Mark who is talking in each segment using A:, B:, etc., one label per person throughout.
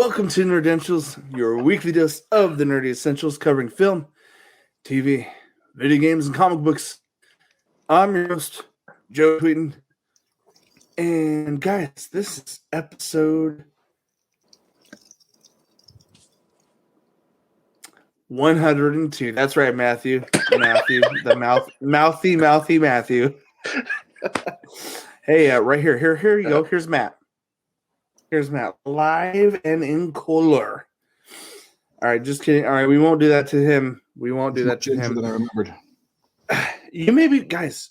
A: Welcome to Nerdentials, your weekly dose of the nerdy essentials covering film, TV, video games, and comic books. I'm your host, Joe Tweeten. And guys, this is episode 102. That's right, Matthew. Mouthy Matthew. Hey, right here. Here you go. Here's Matt. Here's Matt, live and in color. All right, just kidding. All right, we won't do that to him. We won't do that to him.
B: Than I remembered.
A: You maybe, guys.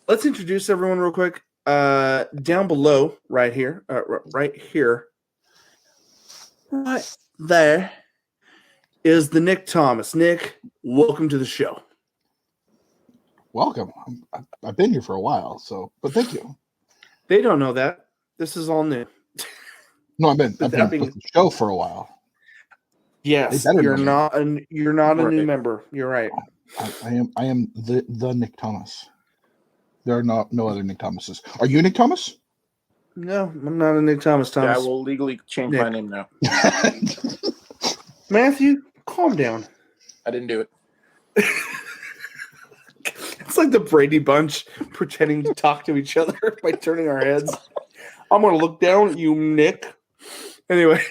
A: Let's introduce everyone real quick. Down below, right here, right there, is the Nick Thomas. Nick, welcome to the show.
B: Welcome. I've been here for a while, but thank you.
A: They don't know that. This is all new.
B: No, I've been with the show for a while.
A: Yes, you're not a new member. You're right.
B: I am the Nick Thomas. There are no other Nick Thomases. Are you Nick Thomas?
A: No, I'm not a Nick Thomas.
C: Yeah, I will legally change my name now.
A: Matthew, calm down.
C: I didn't do it.
A: It's like the Brady Bunch pretending to talk to each other by turning our heads. I'm going to look down at you, Nick. Anyway,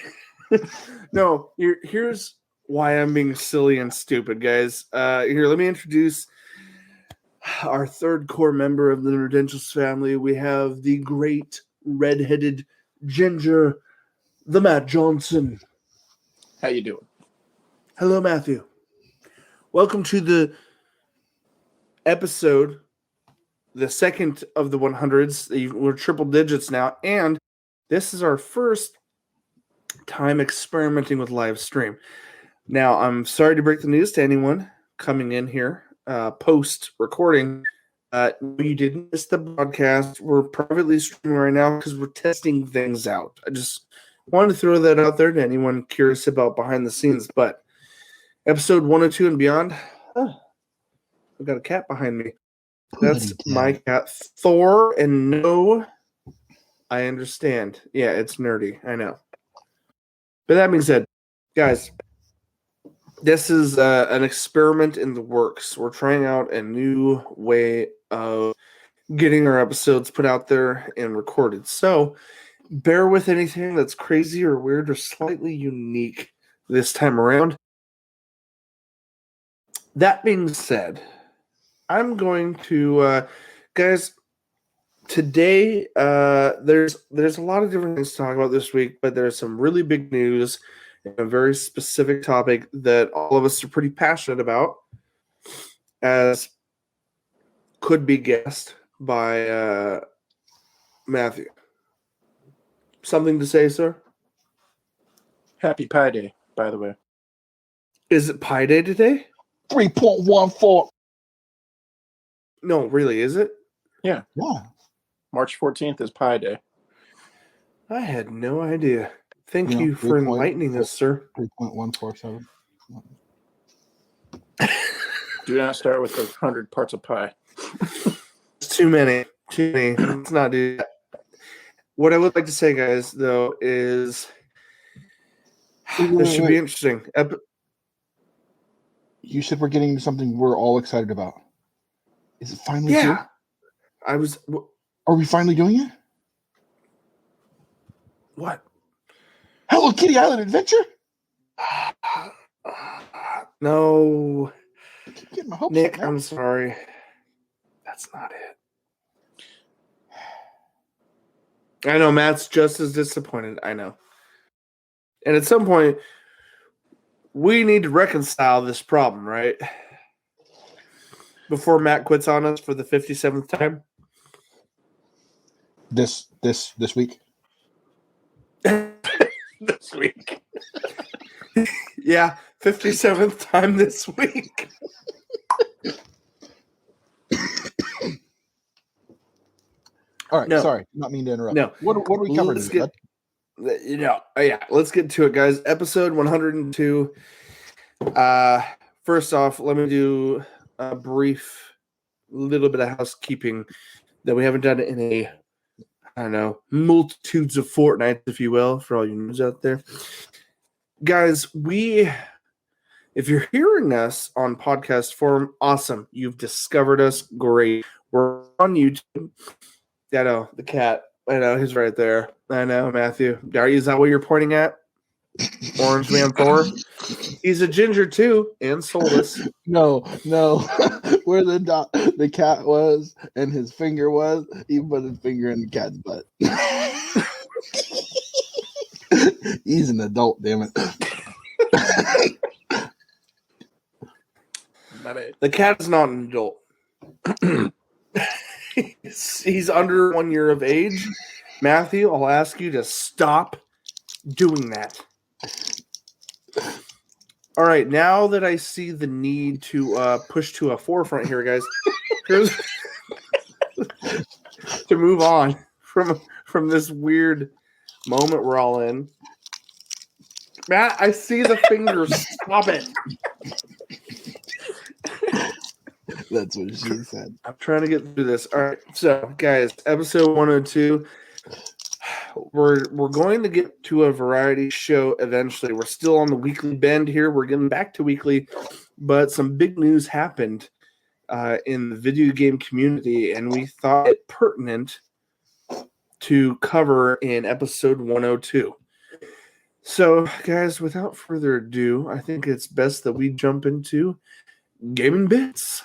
A: no, here's why I'm being silly and stupid, guys. Here, let me introduce our third core member of the Nerdentials family. We have the great red-headed ginger, the Matt Johnson.
C: How you doing?
A: Hello, Matthew. Welcome to the episode, the second of the 100s. We're triple digits now, and this is our first time experimenting with live stream. Now, I'm sorry to break the news to anyone coming in here post recording. You didn't miss the broadcast. We're privately streaming right now because we're testing things out. I just wanted to throw that out there to anyone curious about behind the scenes. But episode 102 and beyond, I've got a cat behind me. That's my cat, Thor, and no, I understand. Yeah, it's nerdy. I know. But that being said, guys, this is an experiment in the works. We're trying out a new way of getting our episodes put out there and recorded. So bear with anything that's crazy or weird or slightly unique this time around. That being said, I'm going to, guys, today there's a lot of different things to talk about this week, but there's some really big news and a very specific topic that all of us are pretty passionate about, as could be guessed by Matthew. Something to say, sir?
C: Happy Pi Day, by the way.
A: Is it Pi Day today?
B: 3.14.
A: No, really, is it?
C: Yeah. March 14th is Pi Day.
A: I had no idea. Thank you for enlightening us, sir.
B: 3.147.
A: Do
C: not start with the 100 parts of pie.
A: Too many. Let's not do that. What I would like to say, guys, though, is this should be interesting.
B: You said we're getting into something we're all excited about. Is it finally here?
A: Are
B: we finally doing it?
A: What?
B: Hello Kitty Island Adventure?
A: No.
B: I keep getting my hopes
A: Nick,
B: up,
A: I'm sorry. That's not it. I know Matt's just as disappointed. I know. And at some point, we need to reconcile this problem, right? Before Matt quits on us for the 57th time.
B: This week.
A: This week. Yeah, 57th time this week.
B: All right, sorry, not mean to interrupt.
A: No,
B: what are we covering?
A: Let's get to it, guys. Episode 102. First off, let me do a brief little bit of housekeeping that we haven't done in I don't know, multitudes of Fortnites, if you will, for all you nerds out there. Guys, if you're hearing us on podcast form, awesome. You've discovered us. Great. We're on YouTube. I know, the cat. I know, he's right there. I know, Matthew. Is that what you're pointing at? Orange Man Thor? He's a ginger too, and soulless.
B: No. Where the cat was and his finger was, he put his finger in the cat's butt. He's an adult, damn it.
A: The cat is not an adult. He's under 1 year of age. Matthew, I'll ask you to stop doing that. All right, now that I see the need to push to a forefront here, guys, here's to move on from this weird moment we're all in. Matt, I see the fingers. Stop it.
B: That's what she said.
A: I'm trying to get through this. All right, so guys, episode 102. We're going to get to a variety show eventually. We're still on the weekly bend here. We're getting back to weekly, but some big news happened in the video game community, and we thought it pertinent to cover in episode 102. So, guys, without further ado, I think it's best that we jump into Gaming Bits.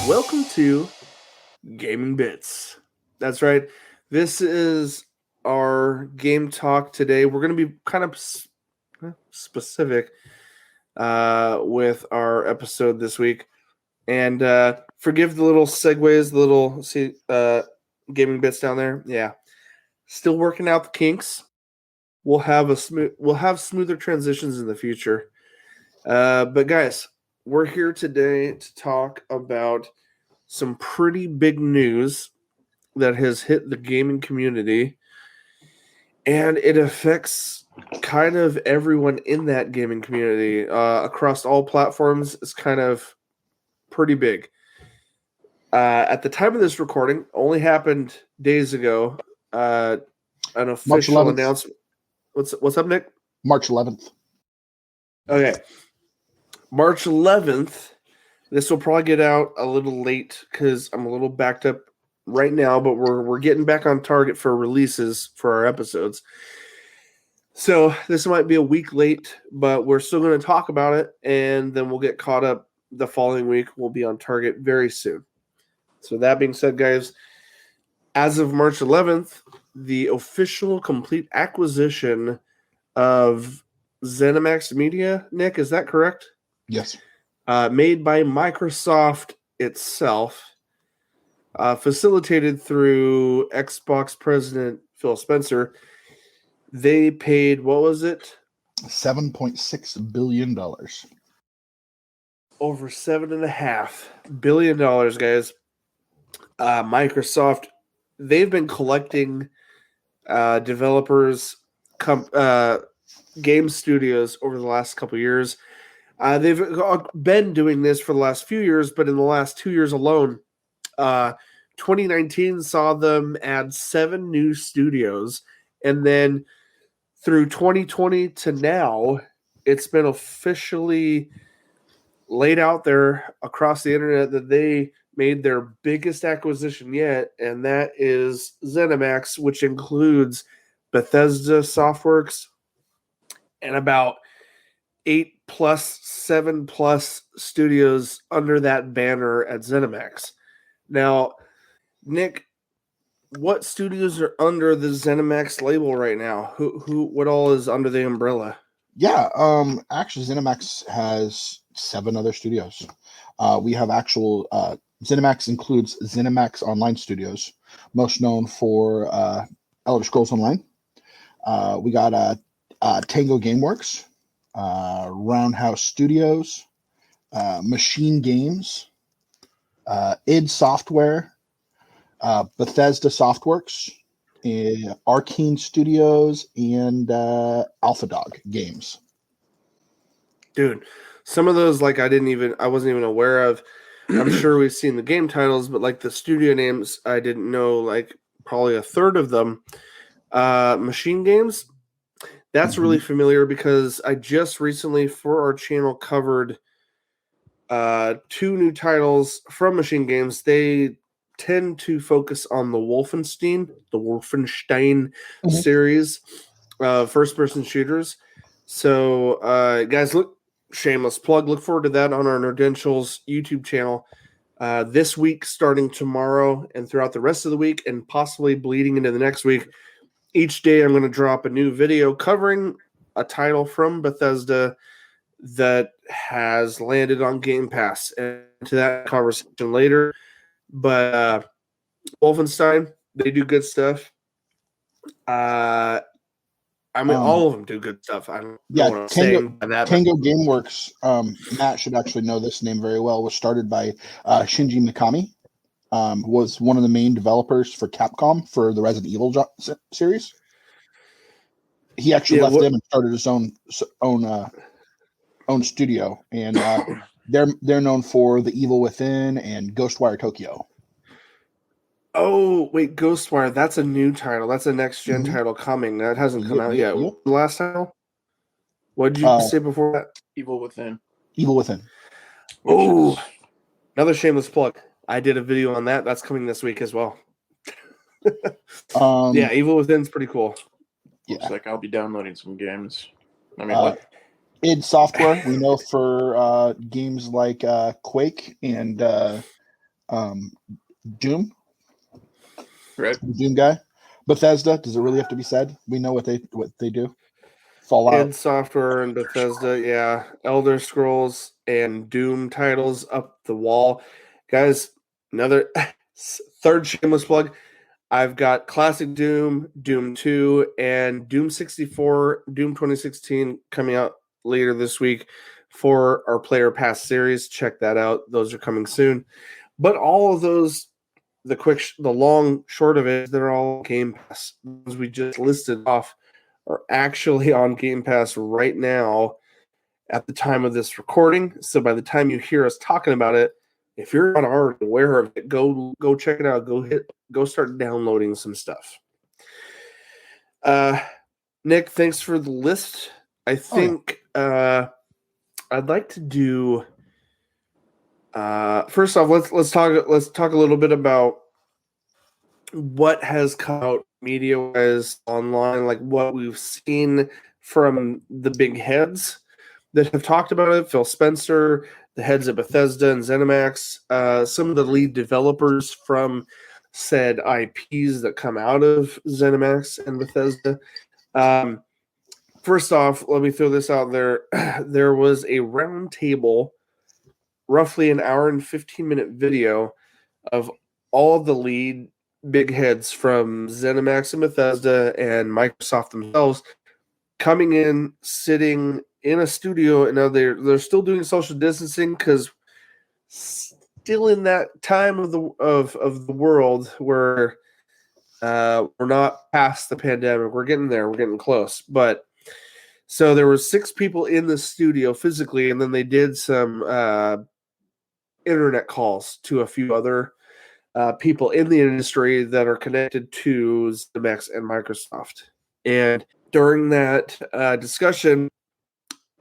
A: Welcome to Gaming Bits. That's right. This is our game talk today. We're going to be kind of specific with our episode this week. And forgive the little segues, the little gaming bits down there. Yeah. Still working out the kinks. We'll have smoother transitions in the future. But guys, we're here today to talk about some pretty big news that has hit the gaming community, and it affects kind of everyone in that gaming community across all platforms. It's kind of pretty big. At the time of this recording, only happened days ago. An official announcement. What's up, Nick?
B: March 11th.
A: Okay. March 11th. This will probably get out a little late because I'm a little backed up right now, but we're getting back on target for releases for our episodes. So this might be a week late, but we're still going to talk about it, and then we'll get caught up the following week. We'll be on target very soon. So that being said, guys, as of March 11th, the official complete acquisition of ZeniMax Media, Nick, is that correct?
B: Yes.
A: Made by Microsoft itself, facilitated through Xbox president Phil Spencer. They paid, what was it?
B: $7.6 billion.
A: Over $7.5 billion, guys. Microsoft, they've been collecting developers, game studios over the last couple of years. They've been doing this for the last few years, but in the last 2 years alone, 2019 saw them add 7 new studios. And then through 2020 to now, it's been officially laid out there across the internet that they made their biggest acquisition yet, and that is ZeniMax, which includes Bethesda Softworks and about 8+, 7+ studios under that banner at ZeniMax. Now, Nick, what studios are under the ZeniMax label right now? What all is under the umbrella?
B: Yeah, actually, ZeniMax has 7 other studios. We have actual ZeniMax includes ZeniMax Online Studios, most known for Elder Scrolls Online. We got Tango Gameworks, Roundhouse Studios, Machine Games, id Software, Bethesda Softworks, Arcane Studios, and AlphaDog Games.
A: Dude, Some of those, like I wasn't even aware of. I'm sure we've seen the game titles, but like the studio names, I didn't know. Like probably a third of them. Machine Games. That's really familiar because I just recently for our channel covered 2 new titles from Machine Games. They tend to focus on the Wolfenstein series, first-person shooters. So, guys, look, shameless plug. Look forward to that on our Nerdentials YouTube channel this week, starting tomorrow, and throughout the rest of the week, and possibly bleeding into the next week. Each day, I'm going to drop a new video covering a title from Bethesda that has landed on Game Pass, and to that conversation later. But Wolfenstein, they do good stuff. I mean, all of them do good stuff. I don't know what I'm saying by that.
B: Tango Gameworks, Matt should actually know this name very well, was started by Shinji Mikami, was one of the main developers for Capcom for the Resident Evil series. He actually left them and started his own studio, and they're known for The Evil Within and Ghostwire Tokyo.
A: Oh, wait, Ghostwire, that's a new title. That's a next-gen title coming. That hasn't come out yet. What was the last title? What did you say before that?
C: Evil Within.
B: Evil Within.
A: Oh, another shameless plug. I did a video on that. That's coming this week as well. Yeah, Evil Within's pretty cool.
C: Looks like I'll be downloading some games. I mean,
B: id Software, we know for games like Quake and Doom.
C: Right.
B: Doom guy. Bethesda, does it really have to be said? We know what they do. Fallout.
A: id Software and Bethesda, yeah. Elder Scrolls and Doom titles up the wall. Guys, another third shameless plug. I've got Classic Doom, Doom 2, and Doom 64, Doom 2016 coming out later this week for our Player Pass series. Check that out. Those are coming soon. But all of those, the long, short of it, they're all Game Pass. Those we just listed off are actually on Game Pass right now at the time of this recording. So by the time you hear us talking about it, if you're not already aware of it, go check it out. Go start downloading some stuff. Nick, thanks for the list. I think I'd like to do. First off, let's talk a little bit about what has come out media-wise online, like what we've seen from the big heads that have talked about it. Phil Spencer, the heads of Bethesda and ZeniMax, some of the lead developers from said IPs that come out of ZeniMax and Bethesda. First off, let me throw this out there. There was a round table, roughly an hour and 15-minute video of all the lead big heads from ZeniMax and Bethesda and Microsoft themselves coming in, sitting in a studio, and now they're still doing social distancing because still in that time of the world where we're not past the pandemic. We're getting there. We're getting close. But so there were 6 people in the studio physically, and then they did some internet calls to a few other people in the industry that are connected to ZeniMax and Microsoft. And during that discussion,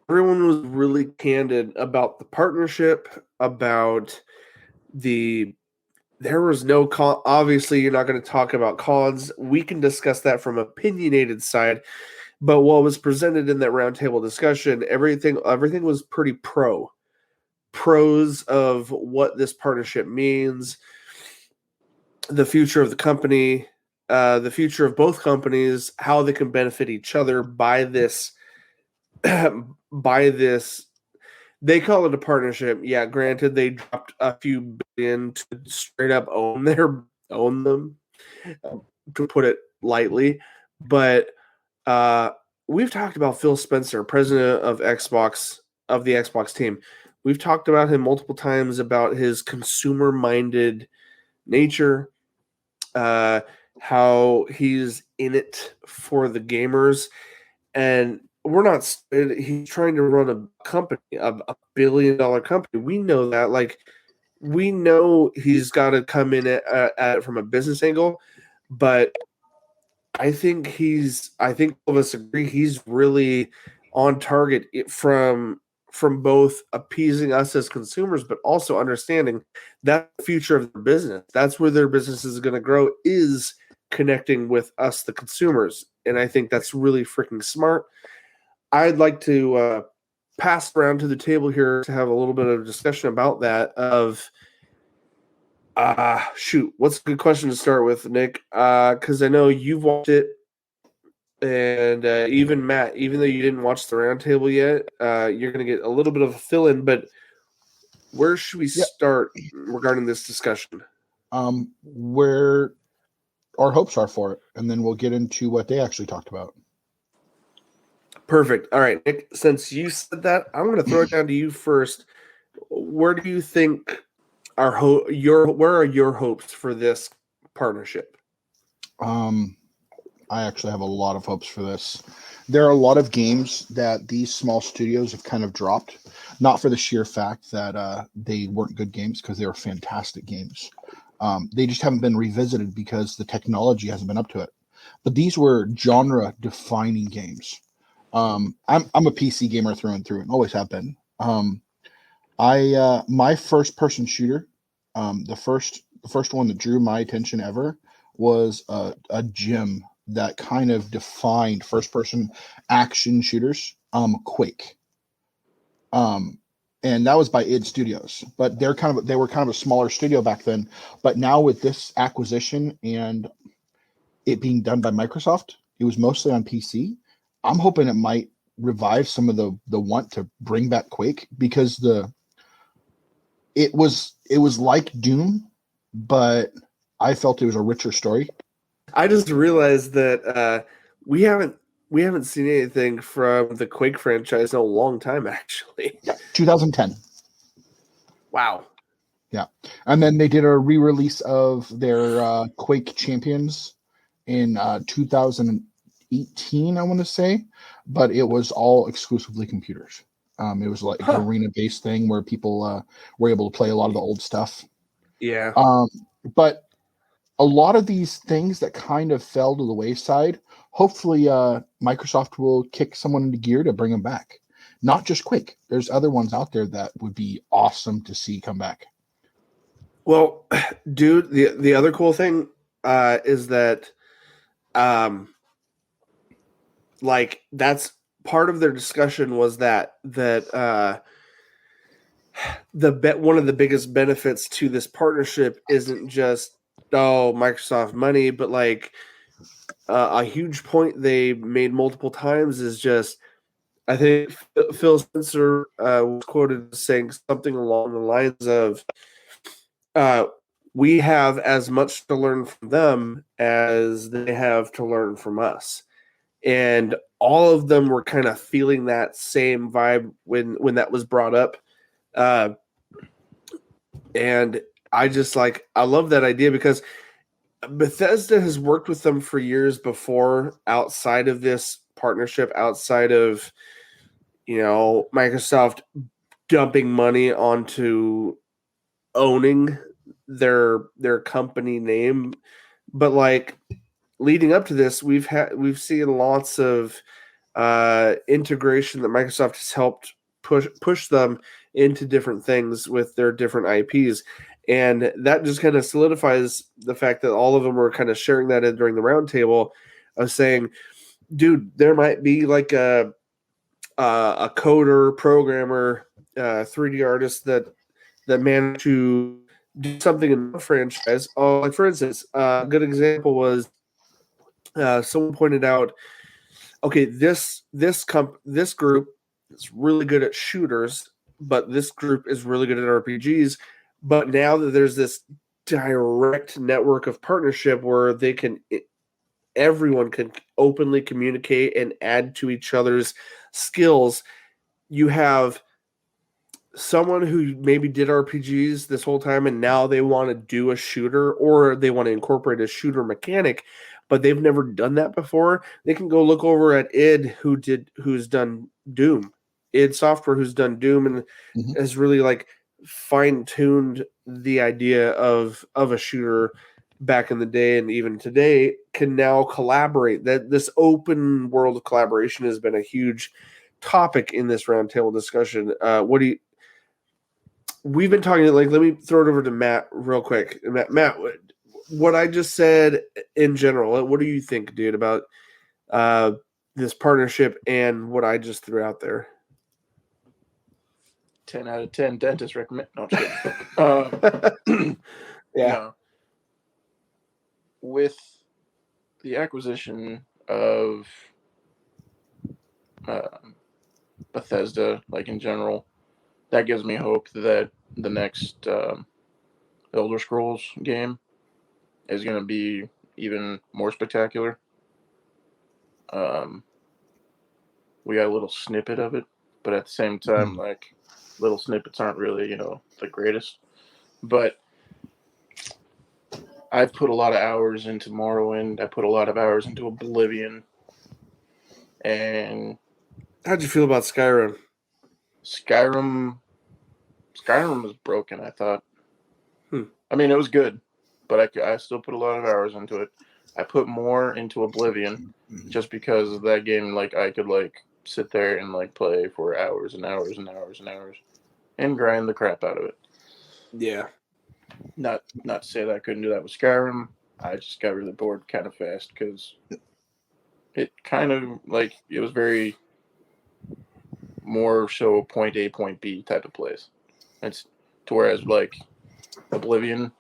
A: everyone was really candid about the partnership, about there was no obviously you're not going to talk about cons. We can discuss that from opinionated side, but what was presented in that roundtable discussion, everything was pretty pros of what this partnership means, the future of the company, the future of both companies, how they can benefit each other by this they call it a partnership. Yeah, granted, they dropped a few billion to straight up own them, to put it lightly. But we've talked about Phil Spencer, president of Xbox, of the Xbox team. We've talked about him multiple times about his consumer-minded nature, how he's in it for the gamers. And we're not. He's trying to run a company, a billion-dollar company. We know that. Like, we know he's got to come in at it from a business angle, but I think all of us agree he's really on target from both appeasing us as consumers, but also understanding that the future of their business. That's where their business is going to grow, is connecting with us, the consumers. And I think that's really freaking smart. I'd like to pass around to the table here to have a little bit of discussion about that. Shoot, what's a good question to start with, Nick? Because I know you've watched it, and even Matt, even though you didn't watch the roundtable yet, you're going to get a little bit of a fill-in. But where should we start regarding this discussion?
B: Where our hopes are for it, and then we'll get into what they actually talked about.
A: Perfect. All right, Nick, since you said that, I'm going to throw it down to you first. Where do you think where are your hopes for this partnership?
B: I actually have a lot of hopes for this. There are a lot of games that these small studios have kind of dropped, not for the sheer fact that they weren't good games, because they were fantastic games. They just haven't been revisited because the technology hasn't been up to it. But these were genre-defining games. I'm a PC gamer through and through, and always have been. My first-person shooter, the first one that drew my attention ever was a gem that kind of defined first-person action shooters, Quake. And that was by id Studios, but they were kind of a smaller studio back then. But now with this acquisition and it being done by Microsoft, it was mostly on PC. I'm hoping it might revive some of the want to bring back Quake, because it was like Doom, but I felt it was a richer story.
A: I just realized that we haven't seen anything from the Quake franchise in a long time, actually.
B: Yeah, 2010.
A: Wow.
B: Yeah, and then they did a re-release of their Quake Champions in 2018, I want to say, but it was all exclusively computers. It was like an arena-based thing where people were able to play a lot of the old stuff.
A: Yeah.
B: But a lot of these things that kind of fell to the wayside, hopefully Microsoft will kick someone into gear to bring them back. Not just Quake. There's other ones out there that would be awesome to see come back.
A: Well, dude, the other cool thing is that like, that's part of their discussion, was that one of the biggest benefits to this partnership isn't just Microsoft money, but like a huge point they made multiple times is just, I think Phil Spencer was quoted as saying something along the lines of, we have as much to learn from them as they have to learn from us. And all of them were kind of feeling that same vibe when that was brought up. And I love that idea, because Bethesda has worked with them for years before, outside of this partnership, outside of, Microsoft dumping money onto owning their company name. But like, leading up to this, we've seen lots of integration that Microsoft has helped push them into different things with their different IPs. And that just kind of solidifies the fact that all of them were kind of sharing that during the roundtable, of saying, dude, there might be like a coder, programmer, 3D artist that managed to do something in the franchise. Oh, like, for instance, a good example was someone pointed out, okay, this group is really good at shooters, but this group is really good at RPGs. But now that there's this direct network of partnership where everyone can openly communicate and add to each other's skills, you have someone who maybe did RPGs this whole time and now they want to do a shooter, or they want to incorporate a shooter mechanic, but they've never done that before. They can go look over at id who's done Doom, id Software, who's done Doom, and
B: Mhm.
A: has really like fine-tuned the idea of a shooter back in the day, and even today can now collaborate. That this open world of collaboration has been a huge topic in this roundtable discussion. We've been talking, like, let me throw it over to Matt real quick. Matt, what I just said in general, what do you think, dude, about this partnership and what I just threw out there?
C: 10 out of 10 dentist recommend. No, I'm just kidding.
A: Yeah.
C: No. With the acquisition of Bethesda, like in general, that gives me hope that the next Elder Scrolls game is going to be even more spectacular. We got a little snippet of it, but at the same time, like, little snippets aren't really, the greatest. But I've put a lot of hours into Morrowind. I put a lot of hours into Oblivion. And
A: how'd you feel about Skyrim?
C: Skyrim was broken, I thought.
A: Hmm.
C: I mean, it was good, but I still put a lot of hours into it. I put more into Oblivion just because of that game. Like, I could like sit there and like play for hours and hours and hours and hours and grind the crap out of it.
A: Yeah.
C: Not to say that I couldn't do that with Skyrim. I just got really bored kind of fast because it kind of like it was very more so point A, point B type of place. It's to whereas like Oblivion,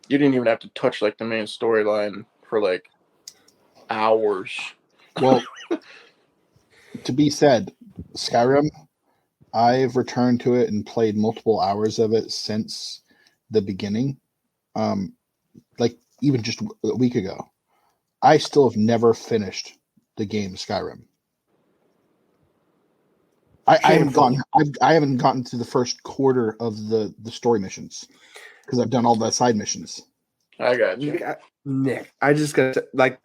C: you didn't even have to touch like the main storyline for like hours.
B: Well, to be said, Skyrim, I've returned to it and played multiple hours of it since the beginning. Like even just a week ago. I still have never finished the game Skyrim. I haven't gotten to the first quarter of the story missions because I've done all the side missions.
C: I got you.
A: Nick, I just got to, like,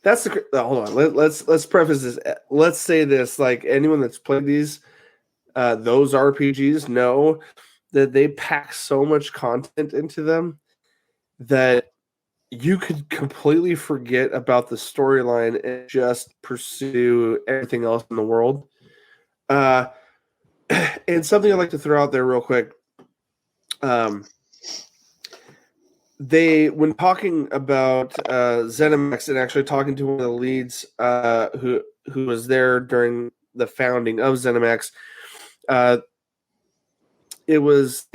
A: that's the hold on. Let's preface this. Let's say this, like, anyone that's played these those RPGs know that they pack so much content into them that you could completely forget about the storyline and just pursue everything else in the world. And something I'd like to throw out there real quick. When talking about ZeniMax and actually talking to one of the leads who was there during the founding of ZeniMax, it was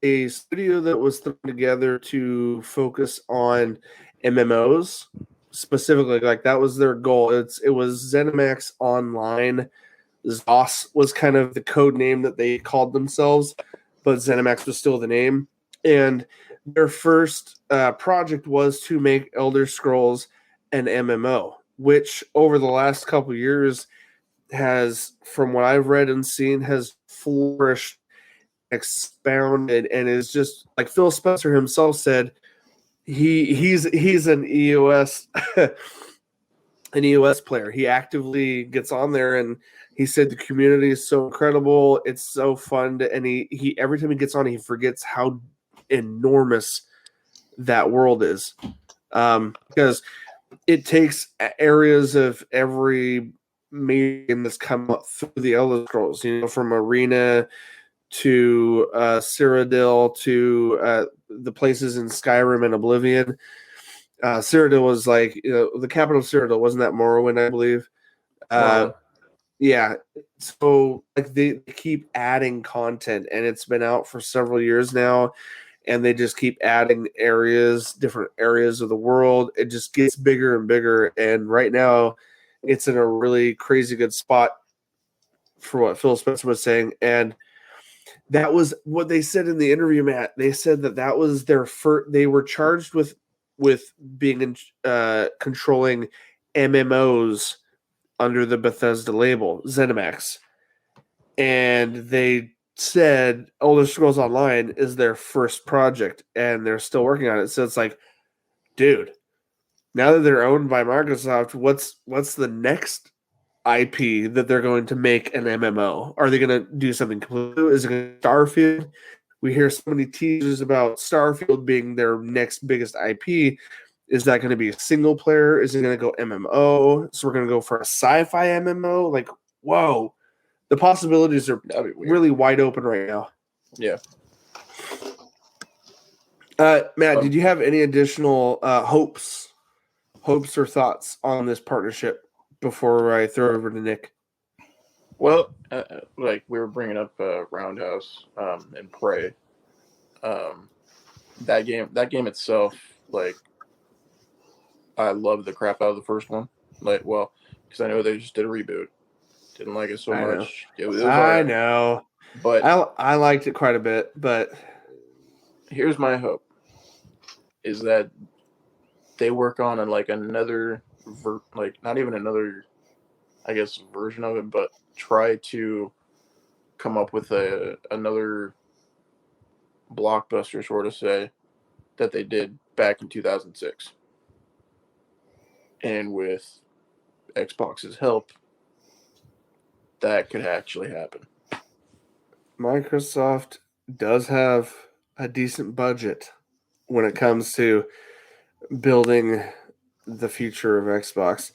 A: a studio that was thrown together to focus on MMOs specifically. Like, that was their goal. It was ZeniMax Online. ZOS was kind of the code name that they called themselves, but ZeniMax was still the name. And their first project was to make Elder Scrolls an MMO, which over the last couple of years has, from what I've read and seen, has flourished, expounded, and is just like Phil Spencer himself said. He's an EOS an EOS player. He actively gets on there, and he said the community is so incredible. It's so fun, and he every time he gets on, he forgets how enormous that world is, because it takes areas of every major game that's come up through the Elder Scrolls. From Arena to Cyrodiil to the places in Skyrim and Oblivion. Cyrodiil was like, the capital of Cyrodiil, wasn't that Morrowind, I believe? Yeah. So like they keep adding content, and it's been out for several years now, and they just keep adding different areas of the world. It just gets bigger and bigger, and right now it's in a really crazy good spot for what Phil Spencer was saying. And that was what they said in the interview, Matt. They said that was their first. They were charged with being in, controlling MMOs under the Bethesda label, ZeniMax, and they said Elder Scrolls Online is their first project, and they're still working on it. So it's like, dude, now that they're owned by Microsoft, what's the next IP that they're going to make an MMO? Are they going to do something completely? Is it going to be Starfield? We hear so many teasers about Starfield being their next biggest IP. Is that going to be a single player? Is it going to go MMO? So we're going to go for a sci-fi MMO? Like, whoa. The possibilities are
C: That'd be weird.
A: really wide open right now.
C: Yeah.
A: Matt, did you have any additional hopes or thoughts on this partnership before I throw it over to Nick?
C: Well, like we were bringing up Roundhouse and Prey. That game itself, like, I love the crap out of the first one. Like, well, because I know they just did a reboot. Didn't like it so
A: I know.
C: much. It was
A: I
C: alright.
A: know.
C: But
A: I liked it quite a bit, but
C: here's my hope: is that they work on another, not even another, I guess, version of it, but try to come up with another blockbuster, sort of say, that they did back in 2006. And with Xbox's help, that could actually happen.
A: Microsoft does have a decent budget when it comes to building the future of Xbox.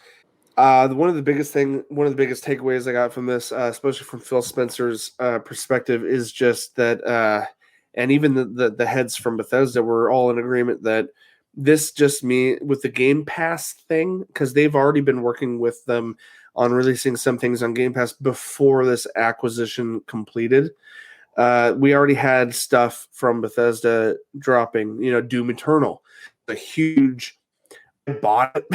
A: One of the biggest takeaways I got from this, especially from Phil Spencer's perspective, is just that, and even the heads from Bethesda were all in agreement that this just me with the Game Pass thing, because they've already been working with them on releasing some things on Game Pass before this acquisition completed. We already had stuff from Bethesda dropping, Doom Eternal, a huge. I bought it.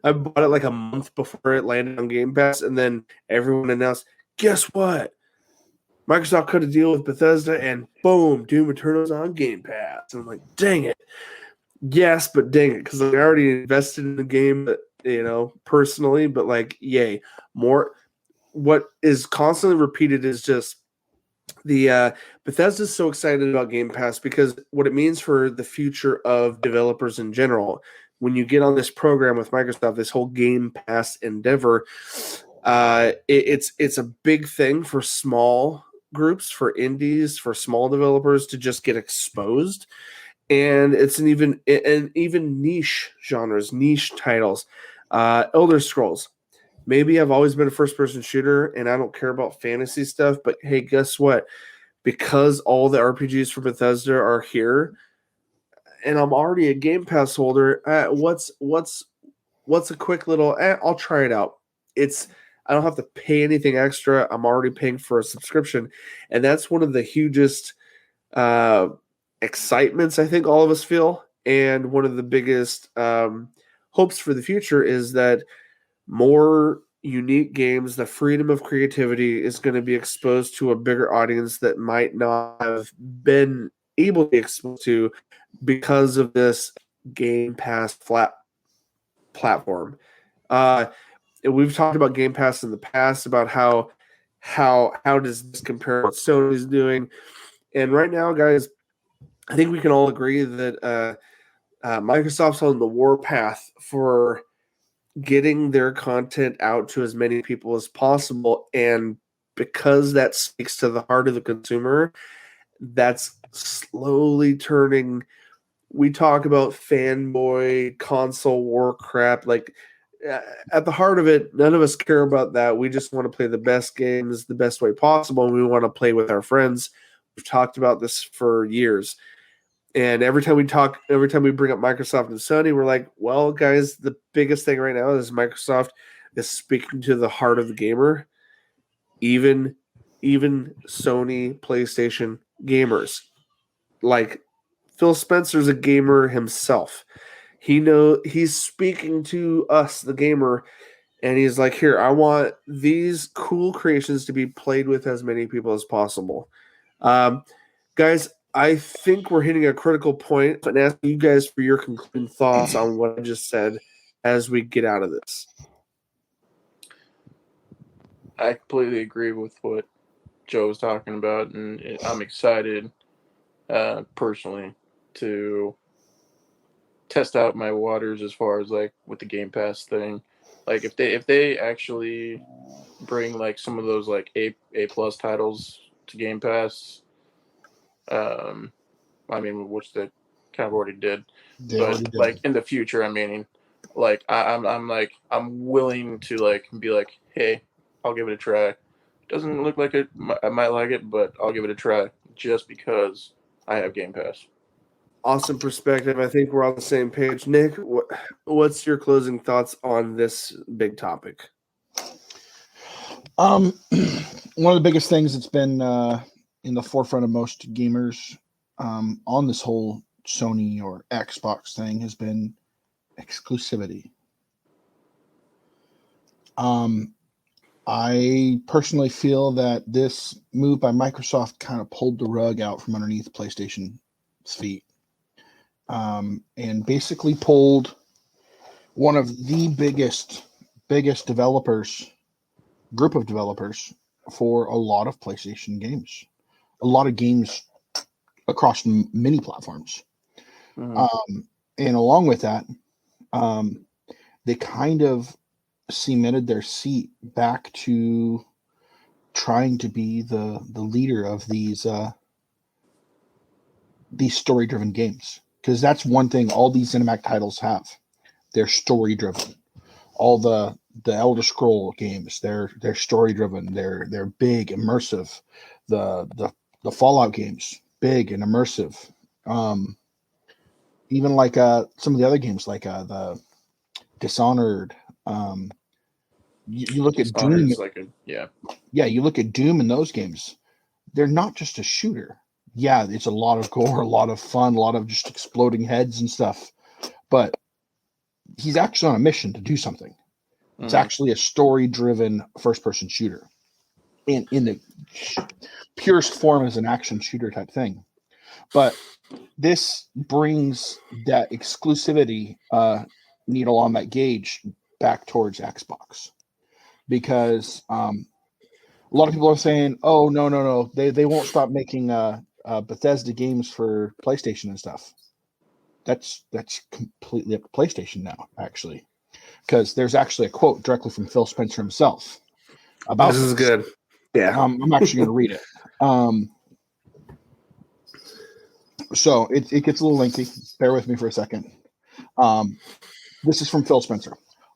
A: I bought it like a month before it landed on Game Pass, and then everyone announced, guess what? Microsoft cut a deal with Bethesda, and boom, Doom Eternal's on Game Pass. And I'm like, dang it. Yes, but dang it, because I already invested in the game, personally, but like, yay. More. What is constantly repeated is just the Bethesda's so excited about Game Pass because what it means for the future of developers in general. When you get on this program with Microsoft, this whole Game Pass endeavor, it's a big thing for small groups, for indies, for small developers to just get exposed, and it's an even niche genres, niche titles. Elder Scrolls. Maybe I've always been a first-person shooter, and I don't care about fantasy stuff. But hey, guess what? Because all the RPGs for Bethesda are here, and I'm already a Game Pass holder. What's a quick little? I'll try it out. I don't have to pay anything extra. I'm already paying for a subscription, and that's one of the hugest excitements I think all of us feel, and one of the biggest hopes for the future is that more unique games, the freedom of creativity is going to be exposed to a bigger audience that might not have been able to be exposed to because of this Game Pass flat platform. We've talked about Game Pass in the past about how does this compare to what Sony's doing, and right now, guys, I think we can all agree that Microsoft's on the warpath for getting their content out to as many people as possible. And because that speaks to the heart of the consumer, that's slowly turning. We talk about fanboy console war crap. Like, at the heart of it, none of us care about that. We just want to play the best games the best way possible. And we want to play with our friends. We've talked about this for years. And every time we bring up Microsoft and Sony, we're like, well, guys, the biggest thing right now is Microsoft is speaking to the heart of the gamer. Even Sony PlayStation gamers. Like, Phil Spencer's a gamer himself. He's speaking to us, the gamer, and he's like, here, I want these cool creations to be played with as many people as possible. Guys, I think we're hitting a critical point, and ask you guys for your concluding thoughts on what I just said as we get out of this.
C: I completely agree with what Joe was talking about, and I'm excited, personally, to test out my waters as far as like with the Game Pass thing. Like if they actually bring like some of those like A plus titles to Game Pass, I mean, which they kind of already did,
B: They
C: but
B: already did.
C: like in the future, I mean, like I'm willing to like be like, hey, I'll give it a try. Doesn't look like I might like it, but I'll give it a try just because I have Game Pass.
A: Awesome perspective. I think we're on the same page. Nick, what's your closing thoughts on this big topic?
B: One of the biggest things that's been in the forefront of most gamers on this whole Sony or Xbox thing has been exclusivity. I personally feel that this move by Microsoft kind of pulled the rug out from underneath PlayStation's feet, and basically pulled one of the biggest group of developers for a lot of PlayStation games, a lot of games across many platforms. And along with that, they kind of cemented their seat back to trying to be the leader of these story-driven games, because that's one thing all these Cinemac titles have. They're story-driven. All the Elder Scroll games, they're story-driven. They're big, immersive. The Fallout games, big and immersive. Even like some of the other games, like the Dishonored. You look at Doom. You look at Doom in those games. They're not just a shooter. Yeah, it's a lot of gore, a lot of fun, a lot of just exploding heads and stuff. But he's actually on a mission to do something. It's actually a story-driven first-person shooter, in the purest form as an action shooter type thing. But this brings that exclusivity needle on that gauge back towards Xbox, because a lot of people are saying, "Oh, no, they won't stop making Bethesda games for PlayStation and stuff." That's completely up to PlayStation now, actually, because there's actually a quote directly from Phil Spencer himself about
A: this. Is good. Yeah,
B: I'm actually going to read it. So it gets a little lengthy. Bear with me for a second. This is from Phil Spencer.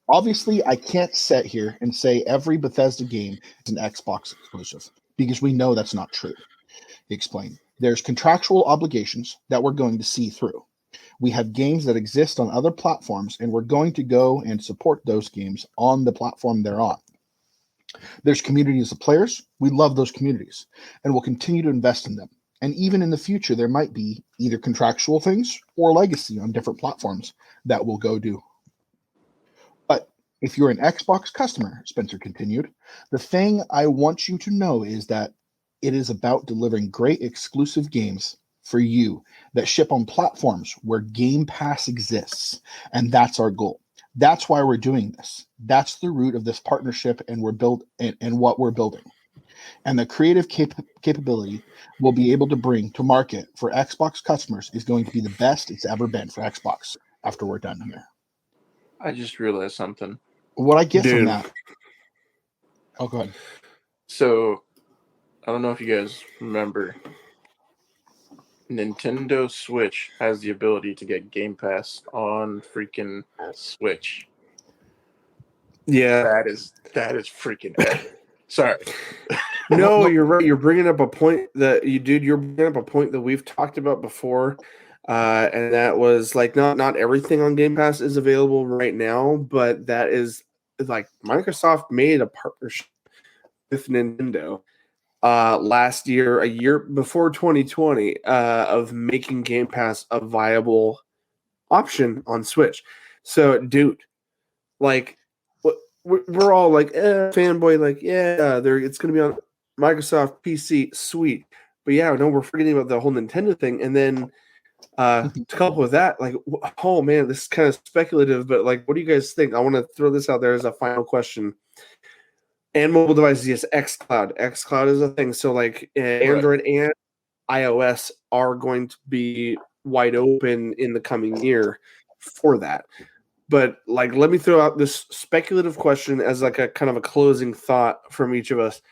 B: Obviously, I can't sit here and say every Bethesda game is an Xbox exclusive, because we know that's not true. He explained. There's contractual obligations that we're going to see through. We have games that exist on other platforms, and we're going to go and support those games on the platform they're on. There's communities of players. We love those communities, and we'll continue to invest in them. And even in the future, there might be either contractual things or legacy on different platforms that we'll go do. But if you're an Xbox customer, Spencer continued, the thing I want you to know is that it is about delivering great exclusive games for you that ship on platforms where Game Pass exists. And that's our goal. That's why we're doing this. That's the root of this partnership, and what we're building. And the creative capability we'll be able to bring to market for Xbox customers is going to be the best it's ever been for Xbox after we're done here.
C: I just realized something.
B: What I get from that... Oh, go ahead.
C: So, I don't know if you guys remember, Nintendo Switch has the ability to get Game Pass on freaking Switch.
A: Yeah.
C: That is freaking epic. Sorry.
A: No, you're right. You're bringing up a point you're bringing up a point that we've talked about before. And that was like, not everything on Game Pass is available right now, but that is like Microsoft made a partnership with Nintendo last year, a year before 2020, of making Game Pass a viable option on Switch. So, dude, like, we're all like, fanboy, like, yeah, it's going to be on Microsoft PC, sweet. But yeah, no, we're forgetting about the whole Nintendo thing. And then to couple with that, like, oh man, this is kind of speculative, but like, what do you guys think? I want to throw this out there as a final question. And mobile devices, yes, xCloud. xCloud is a thing. So like Android and iOS are going to be wide open in the coming year for that. But like, let me throw out this speculative question as like a kind of a closing thought from each of us.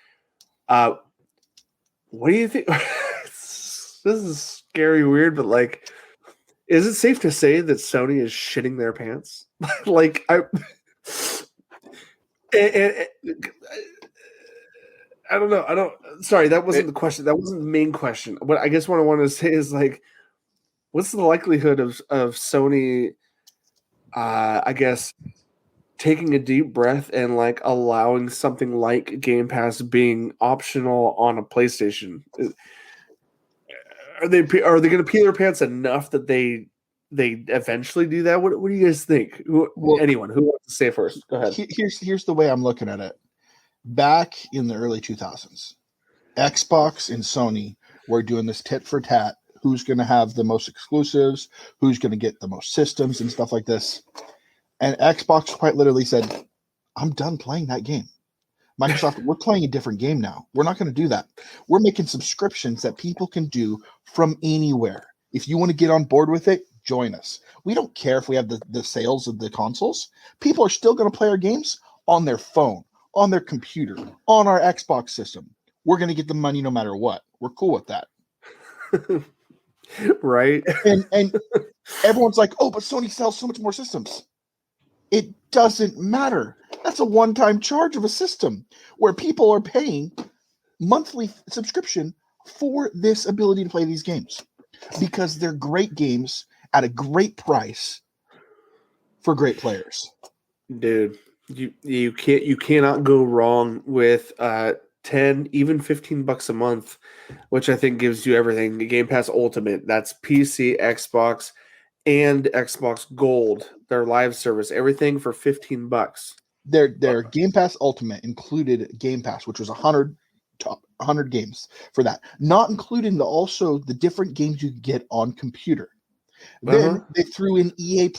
A: What do you think? This is scary, weird, but like, is it safe to say that Sony is shitting their pants? Like, I don't know. Sorry, that wasn't the question. That wasn't the main question. But I guess what I wanted to say is like, what's the likelihood of Sony? I guess taking a deep breath and like allowing something like Game Pass being optional on a PlayStation. Are they going to pee their pants enough that they eventually do that? What do you guys think? Anyone who wants to say first? Go ahead.
B: Here's the way I'm looking at it. Back in the early 2000s, Xbox and Sony were doing this tit for tat. Who's going to have the most exclusives? Who's going to get the most systems and stuff like this? And Xbox quite literally said, I'm done playing that game. Microsoft, we're playing a different game now. We're not going to do that. We're making subscriptions that people can do from anywhere. If you want to get on board with it, join us. We don't care if we have the sales of the consoles. People are still going to play our games on their phone, on their computer, on our Xbox system. We're going to get the money no matter what. We're cool with that.
A: Right?
B: And everyone's like, oh, but Sony sells so much more systems. It doesn't matter. That's a one-time charge of a system where people are paying monthly subscription for this ability to play these games because they're great games at a great price for great players.
A: Dude, you cannot go wrong with 10, even $15 a month, which I think gives you everything. Game Pass Ultimate, that's PC, Xbox, and Xbox Gold, their live service, everything for $15.
B: Their Game Pass Ultimate included Game Pass, which was 100 games for that, not including also the different games you get on computer. Then they threw in EA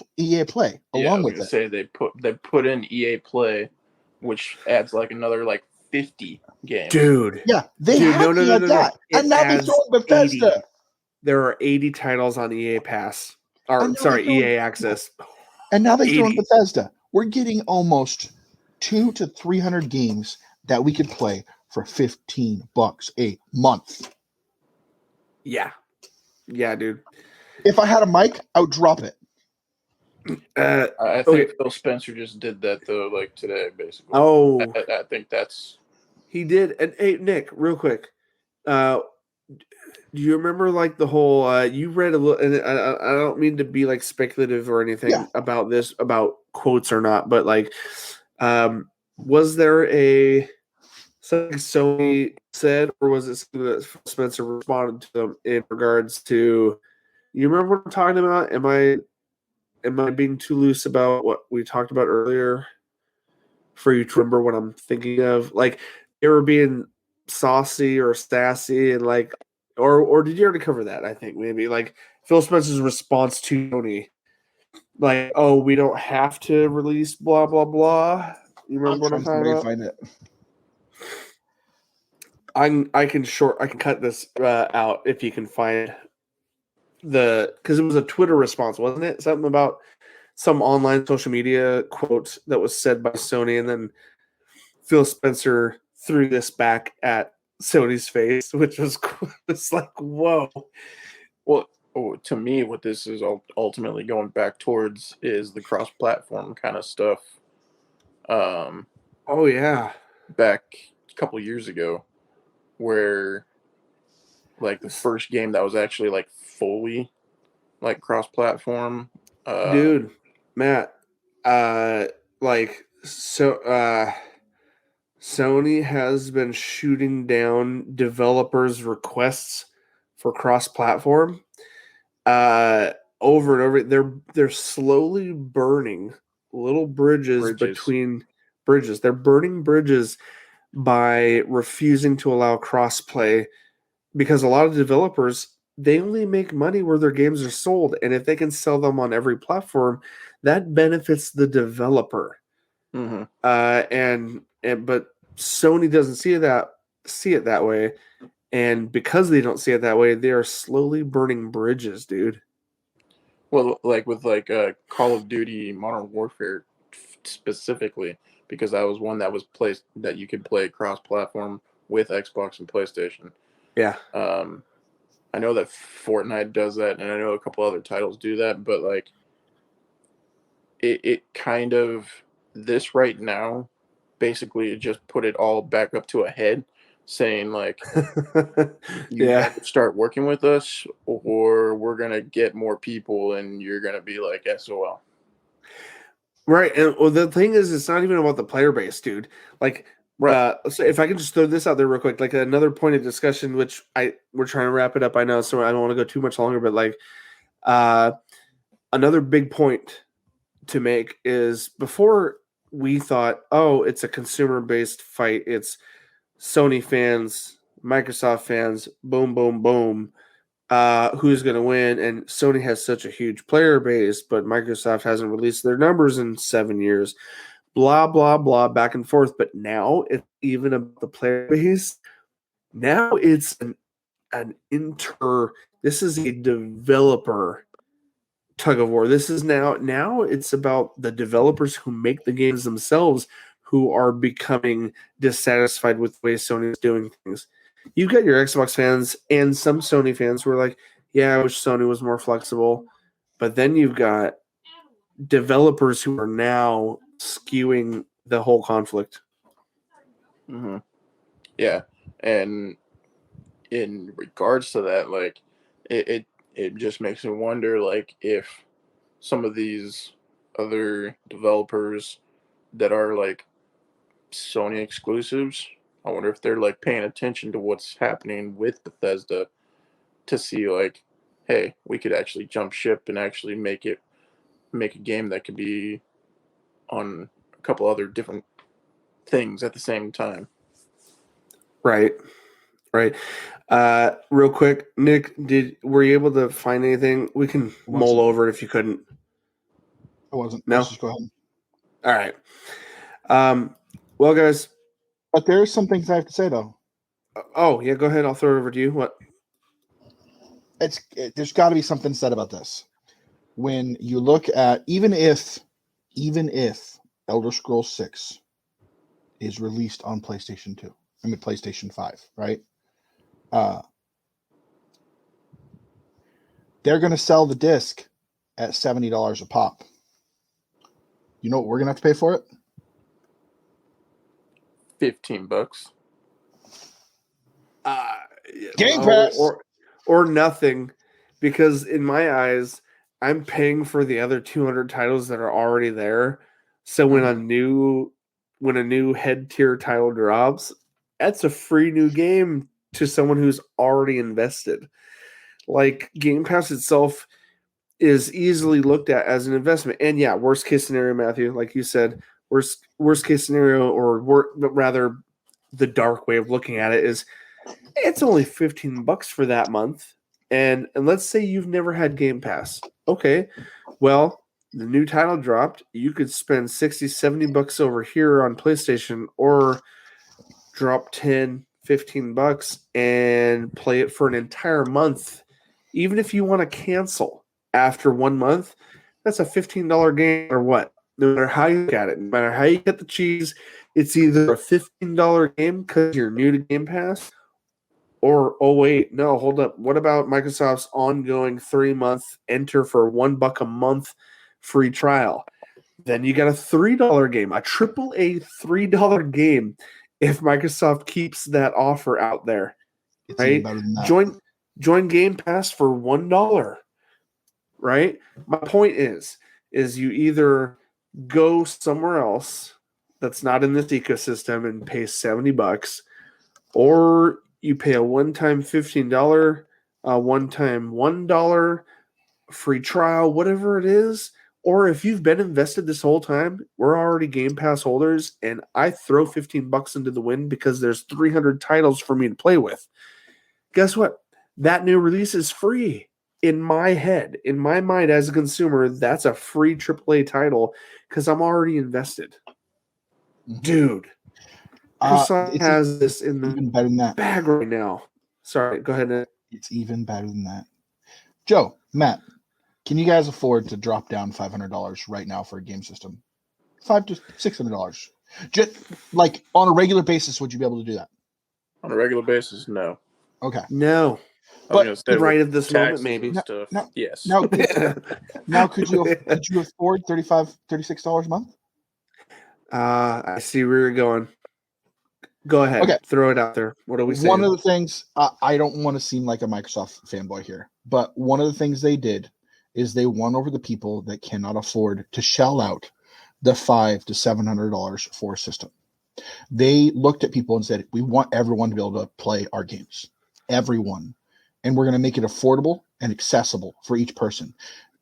B: Play along with it.
C: Say they put in EA Play, which adds like another like 50 games.
A: Dude,
B: yeah, they had that, and now they're throwing Bethesda.
A: 80. There are 80 titles on EA Pass. EA Access.
B: And now they're throwing Bethesda. We're getting almost 200 to 300 games that we could play for $15 a month.
A: Yeah, dude.
B: If I had a mic, I would drop it.
C: I think Phil Spencer just did that though, like today, basically.
A: Oh,
C: I think that's
A: he did. And hey, Nick, real quick, do you remember like the whole? You read a little, and I don't mean to be like speculative or anything about this, about quotes or not, but like, was there something Sony said, or was it something that Spencer responded to them in regards to? You remember what I'm talking about? Am I being too loose about what we talked about earlier? For you to remember what I'm thinking of, like they were being saucy or sassy, and like, or did you already cover that? I think maybe like Phil Spencer's response to Tony, like, "Oh, we don't have to release blah blah blah." You remember what I'm talking about?
B: Find it.
A: I can cut this out if you can find because it was a Twitter response, wasn't it? Something about some online social media quote that was said by Sony, and then Phil Spencer threw this back at Sony's face, which was it's like, whoa.
C: Well, to me, what this is ultimately going back towards is the cross-platform kind of stuff.
A: Oh yeah,
C: back a couple years ago, where like the first game that was actually like fully like cross-platform.
A: Dude, Matt, Sony has been shooting down developers' requests for cross-platform over and over. They're slowly burning little bridges between bridges. They're burning bridges by refusing to allow cross-play because a lot of developers, they only make money where their games are sold, and if they can sell them on every platform, that benefits the developer.
C: Mm-hmm.
A: But Sony doesn't see it that way, and because they don't see it that way, they are slowly burning bridges, dude.
C: Well, like with Call of Duty Modern Warfare specifically, because that was one that was placed that you could play cross-platform with Xbox and PlayStation.
A: Yeah.
C: I know that Fortnite does that, and I know a couple other titles do that, but like it kind of this right now basically just put it all back up to a head, saying like you
A: Yeah.
C: better start working with us or we're gonna get more people and you're gonna be like SOL.
A: Right. And well, the thing is, it's not even about the player base, dude. Like,
C: Right.
A: so if I can just throw this out there real quick, like another point of discussion, which we're trying to wrap it up. I know, so I don't want to go too much longer, but like, another big point to make is before we thought, oh, it's a consumer based fight. It's Sony fans, Microsoft fans, boom, boom, boom. Who's going to win? And Sony has such a huge player base, but Microsoft hasn't released their numbers in 7 years. Blah, blah, blah, back and forth. But now it's even about the player base. Now it's this is a developer tug of war. This is now it's about the developers who make the games themselves who are becoming dissatisfied with the way Sony is doing things. You've got your Xbox fans and some Sony fans who are like, yeah, I wish Sony was more flexible. But then you've got developers who are now skewing the whole conflict.
C: Mm-hmm. Yeah. And in regards to that, like it just makes me wonder like if some of these other developers that are like Sony exclusives, I wonder if they're like paying attention to what's happening with Bethesda to see like, hey, we could actually jump ship and actually make a game that could be on a couple other different things at the same time.
A: Right. Real quick, Nick, were you able to find anything? We can mull over it if you couldn't.
B: I wasn't.
A: No?
B: Let's just go ahead.
A: All right. Well, guys.
B: But there's some things I have to say, though.
A: Oh, yeah, go ahead. I'll throw it over to you. What?
B: There's got to be something said about this. When you look at, even if Elder Scrolls 6 is released on PlayStation 2, PlayStation 5, right? They're going to sell the disc at $70 a pop. You know what we're going to have to pay for it?
C: $15.
B: Game Pass!
A: Or nothing, because in my eyes, I'm paying for the other 200 titles that are already there. So when a new head tier title drops, that's a free new game to someone who's already invested. Like Game Pass itself is easily looked at as an investment. And yeah, worst case scenario, Matthew, like you said, worst case scenario, but rather the dark way of looking at it is it's only $15 for that month. And let's say you've never had Game Pass. Okay, well, the new title dropped. You could spend $60-$70 over here on PlayStation or drop $10-$15 and play it for an entire month. Even if you want to cancel after 1 month, that's a $15 game or what? No matter how you look at it, no matter how you get the cheese, it's either a $15 game because you're new to Game Pass, or, oh, wait, no, hold up. What about Microsoft's ongoing 3-month enter for $1 a month free trial? Then you got a $3 game, a AAA $3 game if Microsoft keeps that offer out there.
B: It's
A: right?
B: even better than that.
A: Join Game Pass for $1, right? My point is you either go somewhere else that's not in this ecosystem and pay $70, or you pay a one-time $15, a one-time $1 free trial, whatever it is. Or if you've been invested this whole time, we're already Game Pass holders, and I throw $15 into the wind because there's 300 titles for me to play with. Guess what? That new release is free. In my head, in my mind as a consumer, that's a free AAA title because I'm already invested. Dude, Microsoft has this in the
B: even better than that.
A: bag right now. Sorry, go ahead.
B: It's even better than that. Joe, Matt, Can you guys afford to drop down $500 right now for a game system? $500 to $600. Just like on a regular basis, would you be able to do that?
C: On a regular basis, no.
B: Okay.
A: No.
C: I was going to say
A: right
C: with
A: at this moment,
C: taxes
A: maybe.
C: and stuff.
B: No.
C: Yes.
B: Now could you afford $35, $36 a month?
A: I see where you're going. Go ahead.
B: Okay.
A: Throw it out there. What are we saying?
B: One of the things, I don't want to seem like a Microsoft fanboy here, but one of the things they did is they won over the people that cannot afford to shell out the $500 to $700 for a system. They looked at people and said, we want everyone to be able to play our games. Everyone. And we're going to make it affordable and accessible for each person.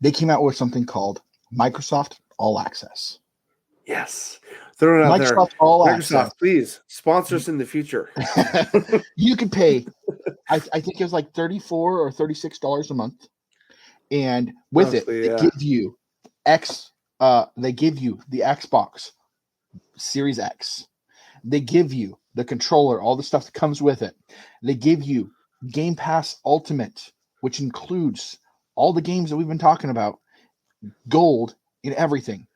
B: They came out with something called Microsoft All Access.
A: Yes. Throw it out there.
B: Microsoft All
A: Microsoft,
B: Access.
A: please sponsor us in the future.
B: You could pay, I think it was like $34 or $36 a month. And with it, they give you they give you the Xbox Series X. They give you the controller, all the stuff that comes with it. They give you Game Pass Ultimate, which includes all the games that we've been talking about, gold and everything,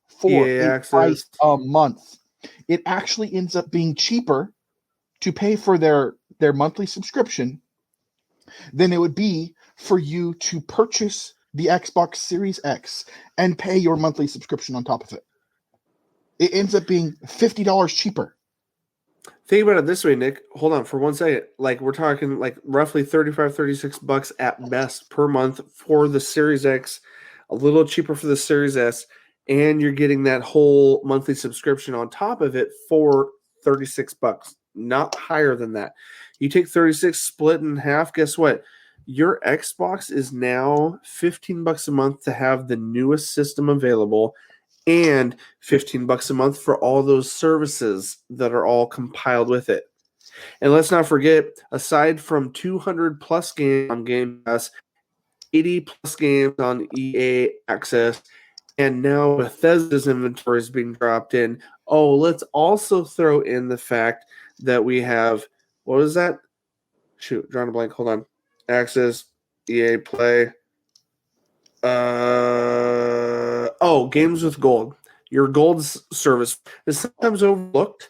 B: for a price a month. It actually ends up being cheaper to pay for their monthly subscription than it would be for you to purchase the Xbox Series X and pay your monthly subscription on top of it. It ends up being $50 cheaper.
A: Think about it this way, Nick. Hold on for 1 second. Like we're talking like roughly $35, $36 at best per month for the Series X, a little cheaper for the Series S, and you're getting that whole monthly subscription on top of it for $36, not higher than that. You take 36 split in half, guess what? Your Xbox is now $15 a month to have the newest system available, and $15 a month for all those services that are all compiled with it. And let's not forget, aside from 200 plus games on Game Pass, 80 plus games on EA Access, and now Bethesda's inventory is being dropped in. Oh, let's also throw in the fact that we have, what is that? Shoot, drawing a blank. Hold on. Access, EA Play. Games with Gold. Your gold service is sometimes overlooked.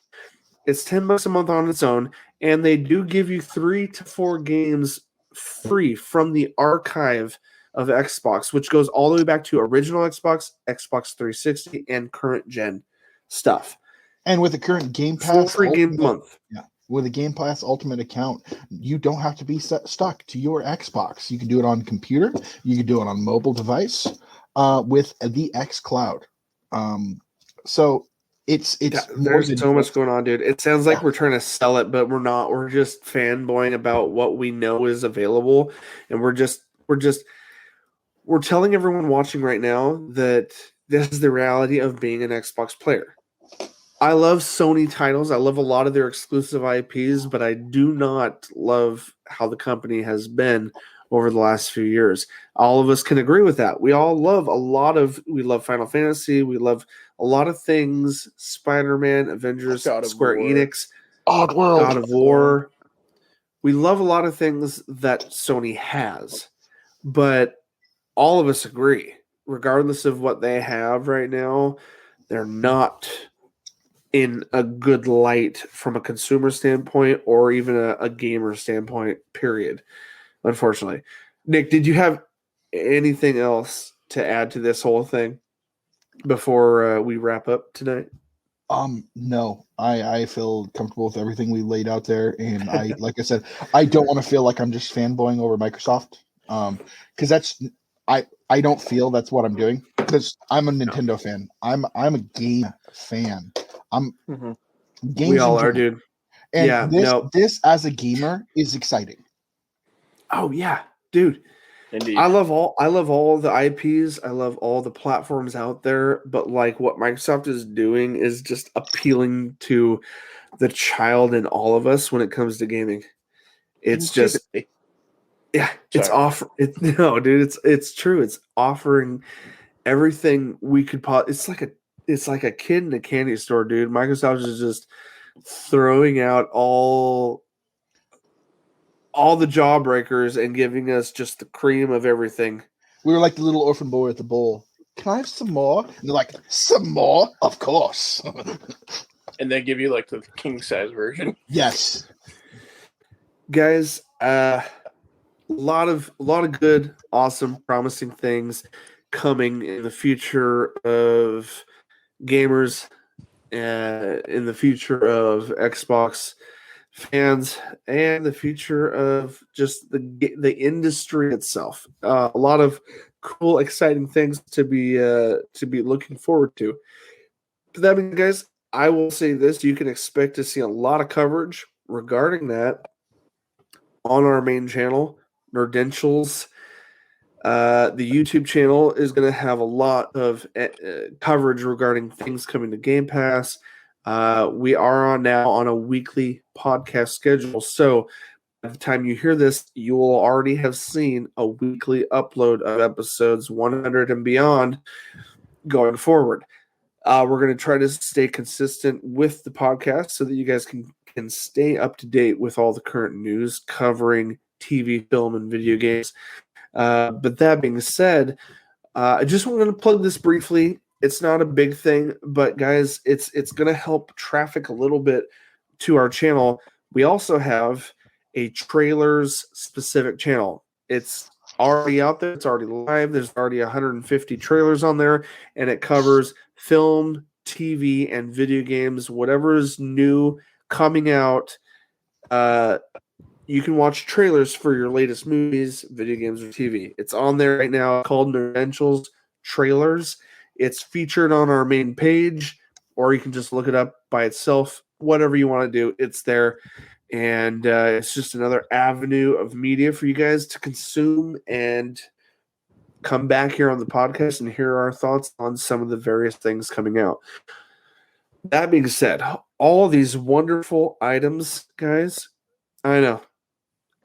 A: It's $10 a month on its own, and they do give you 3 to 4 games free from the archive of Xbox, which goes all the way back to original Xbox, Xbox 360, and current gen stuff.
B: And with the current Game Pass,
A: free game month.
B: Yeah, with a Game Pass Ultimate account, you don't have to be stuck to your Xbox. You can do it on computer. You can do it on mobile device with the X Cloud. So it's
A: there's so much going on, dude. It sounds like we're trying to sell it, but we're not. We're just fanboying about what we know is available, and we're telling everyone watching right now that this is the reality of being an Xbox player. I love Sony titles. I love a lot of their exclusive IPs, but I do not love how the company has been over the last few years. All of us can agree with that. We all love we love Final Fantasy. We love a lot of things. Spider-Man, Avengers, Square Enix, God of War. We love a lot of things that Sony has, but all of us agree, regardless of what they have right now, they're not in a good light from a consumer standpoint or even a gamer standpoint, period. Unfortunately. Nick, did you have anything else to add to this whole thing before we wrap up tonight?
B: No, I feel comfortable with everything we laid out there. And like I said, I don't want to feel like I'm just fanboying over Microsoft. Cause I don't feel that's what I'm doing, because I'm a Nintendo fan. I'm a game fan. Games
A: we all are, dude.
B: And this as a gamer is exciting.
A: Oh yeah, dude. Indeed. I love all the IPs. I love all the platforms out there, but like what Microsoft is doing is just appealing to the child in all of us when it comes to gaming. It's just it's it's true. It's offering everything we could it's like a kid in a candy store, dude. Microsoft is just throwing out all the jawbreakers and giving us just the cream of everything.
B: We were like the little orphan boy at the bowl. Can I have some more? And they're like, some more? Of course.
C: And they give you like the king size version.
B: Yes.
A: Guys, a lot of good, awesome, promising things coming in the future of gamers, in the future of Xbox fans, and the future of just the industry itself. A lot of cool, exciting things to be looking forward to. But that means, guys, I will say this: you can expect to see a lot of coverage regarding that on our main channel, Nerdentials. The YouTube channel is going to have a lot of coverage regarding things coming to Game Pass. We are now on a weekly podcast schedule, so by the time you hear this, you will already have seen a weekly upload of episodes 100 and beyond going forward. We're going to try to stay consistent with the podcast so that you guys can stay up to date with all the current news covering TV, film, and video games. But that being said, I just wanted to plug this briefly. It's not a big thing, but guys, it's going to help traffic a little bit to our channel. We also have a trailers specific channel. It's already out there. It's already live. There's already 150 trailers on there, and it covers film, TV, and video games. Whatever is new coming out, you can watch trailers for your latest movies, video games, or TV. It's on there right now, called Nerdentials Trailers. It's featured on our main page, or you can just look it up by itself. Whatever you want to do, it's there. And it's just another avenue of media for you guys to consume and come back here on the podcast and hear our thoughts on some of the various things coming out. That being said, all these wonderful items, guys, I know.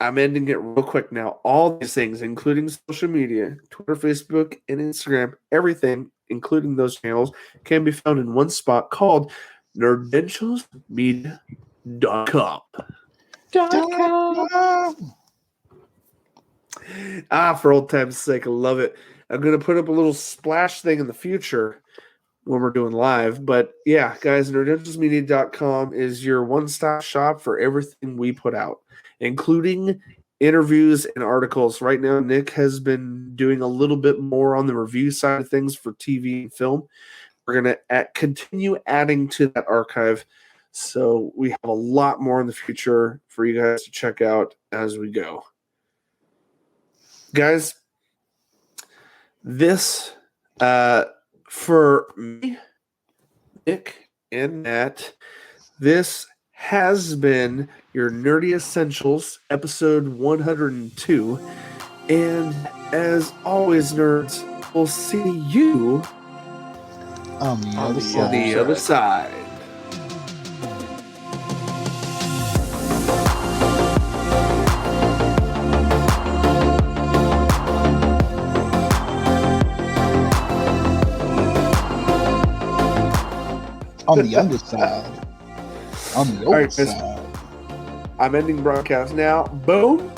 A: I'm ending it real quick now. All these things, including social media, Twitter, Facebook, and Instagram, everything, including those channels, can be found in one spot called Nerdentialsmedia.com. For old time's sake, I love it. I'm going to put up a little splash thing in the future when we're doing live. But yeah, guys, Nerdentialsmedia.com is your one-stop shop for everything we put out, including interviews and articles. Right now, Nick has been doing a little bit more on the review side of things for TV and film. We're going to continue adding to that archive. So we have a lot more in the future for you guys to check out as we go. Guys, this, for me, Nick, and Nat, this has been your Nerdy Essentials, episode 102. And as always, nerds, we'll see you
B: On the other
A: on the other side.
B: On the underside. On the
A: All right,
B: old side.
A: I'm ending broadcast now. Boom.